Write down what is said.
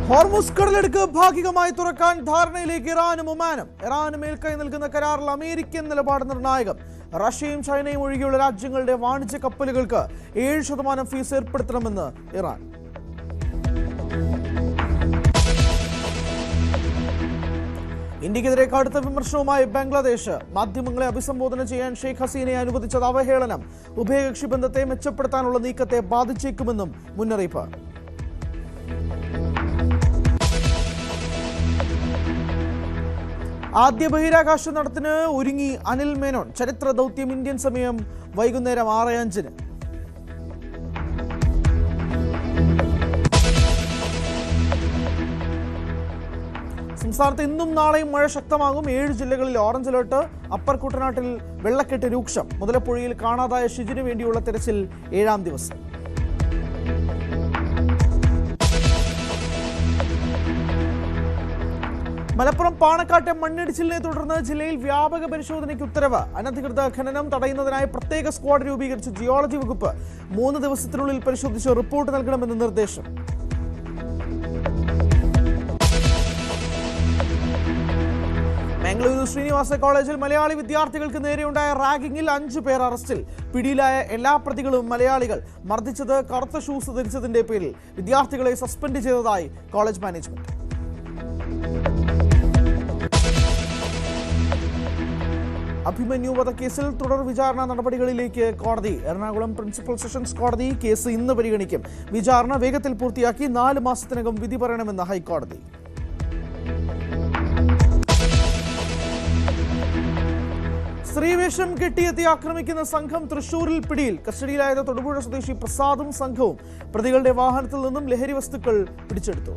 Hormuz കടലിടുക്ക് ഭാഗികമായി തുറക്കാൻ ധാരണയിലേക്ക് ഇറാനും ഒമാനും. ഇറാന് മേൽക്കൈ നൽകുന്ന കരാറിൽ അമേരിക്കൻ നിലപാട് നിർണായകം. റഷ്യയും ചൈനയും ഒഴികെയുള്ള രാജ്യങ്ങളുടെ വാണിജ്യ കപ്പലുകൾക്ക് 7% ഫീസ് ഏർപ്പെടുത്തണമെന്ന് ഇറാൻ. ഇന്ത്യക്കെതിരെ കടുത്ത വിമർശനവുമായി ബംഗ്ലാദേശ്. മാധ്യമങ്ങളെ അഭിസംബോധന ചെയ്യാൻ ഷെയ്ഖ് ഹസീനയെ അനുവദിച്ചത് അവഹേളനം. ഉഭയകക്ഷി ബന്ധത്തെ മെച്ചപ്പെടുത്താനുള്ള നീക്കത്തെ ബാധിച്ചേക്കുമെന്നും മുന്നറിയിപ്പ്. ആദ്യ ബഹിരാകാശ നടത്തിന് ഒരുങ്ങി അനിൽ മേനോൻ. ചരിത്ര ദൗത്യം ഇന്ത്യൻ സമയം വൈകുന്നേരം 6:05. സംസ്ഥാനത്ത് ഇന്നും നാളെയും മഴ ശക്തമാകും. 7 ജില്ലകളിൽ ഓറഞ്ച് അലർട്ട്. അപ്പർ കുട്ടനാട്ടിൽ വെള്ളക്കെട്ട് രൂക്ഷം. മുതലപ്പുഴയിൽ കാണാതായ ഷിജിന് വേണ്ടിയുള്ള തെരച്ചിൽ 7ാം ദിവസം. മലപ്പുറം പാണക്കാട്ടെ മണ്ണിടിച്ചിലിനെ തുടർന്ന് ജില്ലയിൽ വ്യാപക പരിശോധനയ്ക്ക് ഉത്തരവ്. അനധികൃത ഖനനം തടയുന്നതിനായി പ്രത്യേക സ്ക്വാഡ് രൂപീകരിച്ച ജിയോളജി വകുപ്പ് 3 ദിവസത്തിനുള്ളിൽ പരിശോധിച്ച് റിപ്പോർട്ട് നൽകണമെന്ന് നിർദ്ദേശം. മംഗളൂരു ശ്രീനിവാസ കോളേജിൽ മലയാളി വിദ്യാർത്ഥികൾക്ക് നേരെയുണ്ടായ റാഗിങ്ങിൽ 5 പേർ അറസ്റ്റിൽ. പിടിയിലായ എല്ലാ പ്രതികളും മലയാളികൾ. മർദ്ദിച്ചത് കറുത്ത ഷൂസ് ധരിച്ചതിന്റെ പേരിൽ വിദ്യാർത്ഥികളെ സസ്പെൻഡ് ചെയ്തതായി കോളേജ് മാനേജ്മെന്റ്. അഭിമന്യു വധക്കേസിൽ തുടർ വിചാരണ നടപടികളിലേക്ക് കോടതി. എറണാകുളം പ്രിൻസിപ്പൽ സെഷൻസ് കോടതി കേസ് ഇന്ന് പരിഗണിക്കും. വിചാരണ വേഗത്തിൽ പൂർത്തിയാക്കി 4 മാസത്തിനകം വിധി പറയണമെന്ന് ഹൈക്കോടതി. സ്ത്രീവേഷം കെട്ടിയെത്തി ആക്രമിക്കുന്ന സംഘം തൃശൂരിൽ പിടിയിൽ. കസ്റ്റഡിയിലായത് തൊടുപുഴ സ്വദേശി പ്രസാദും സംഘവും. പ്രതികളുടെ വാഹനത്തിൽ നിന്നും ലഹരി വസ്തുക്കൾ പിടിച്ചെടുത്തു.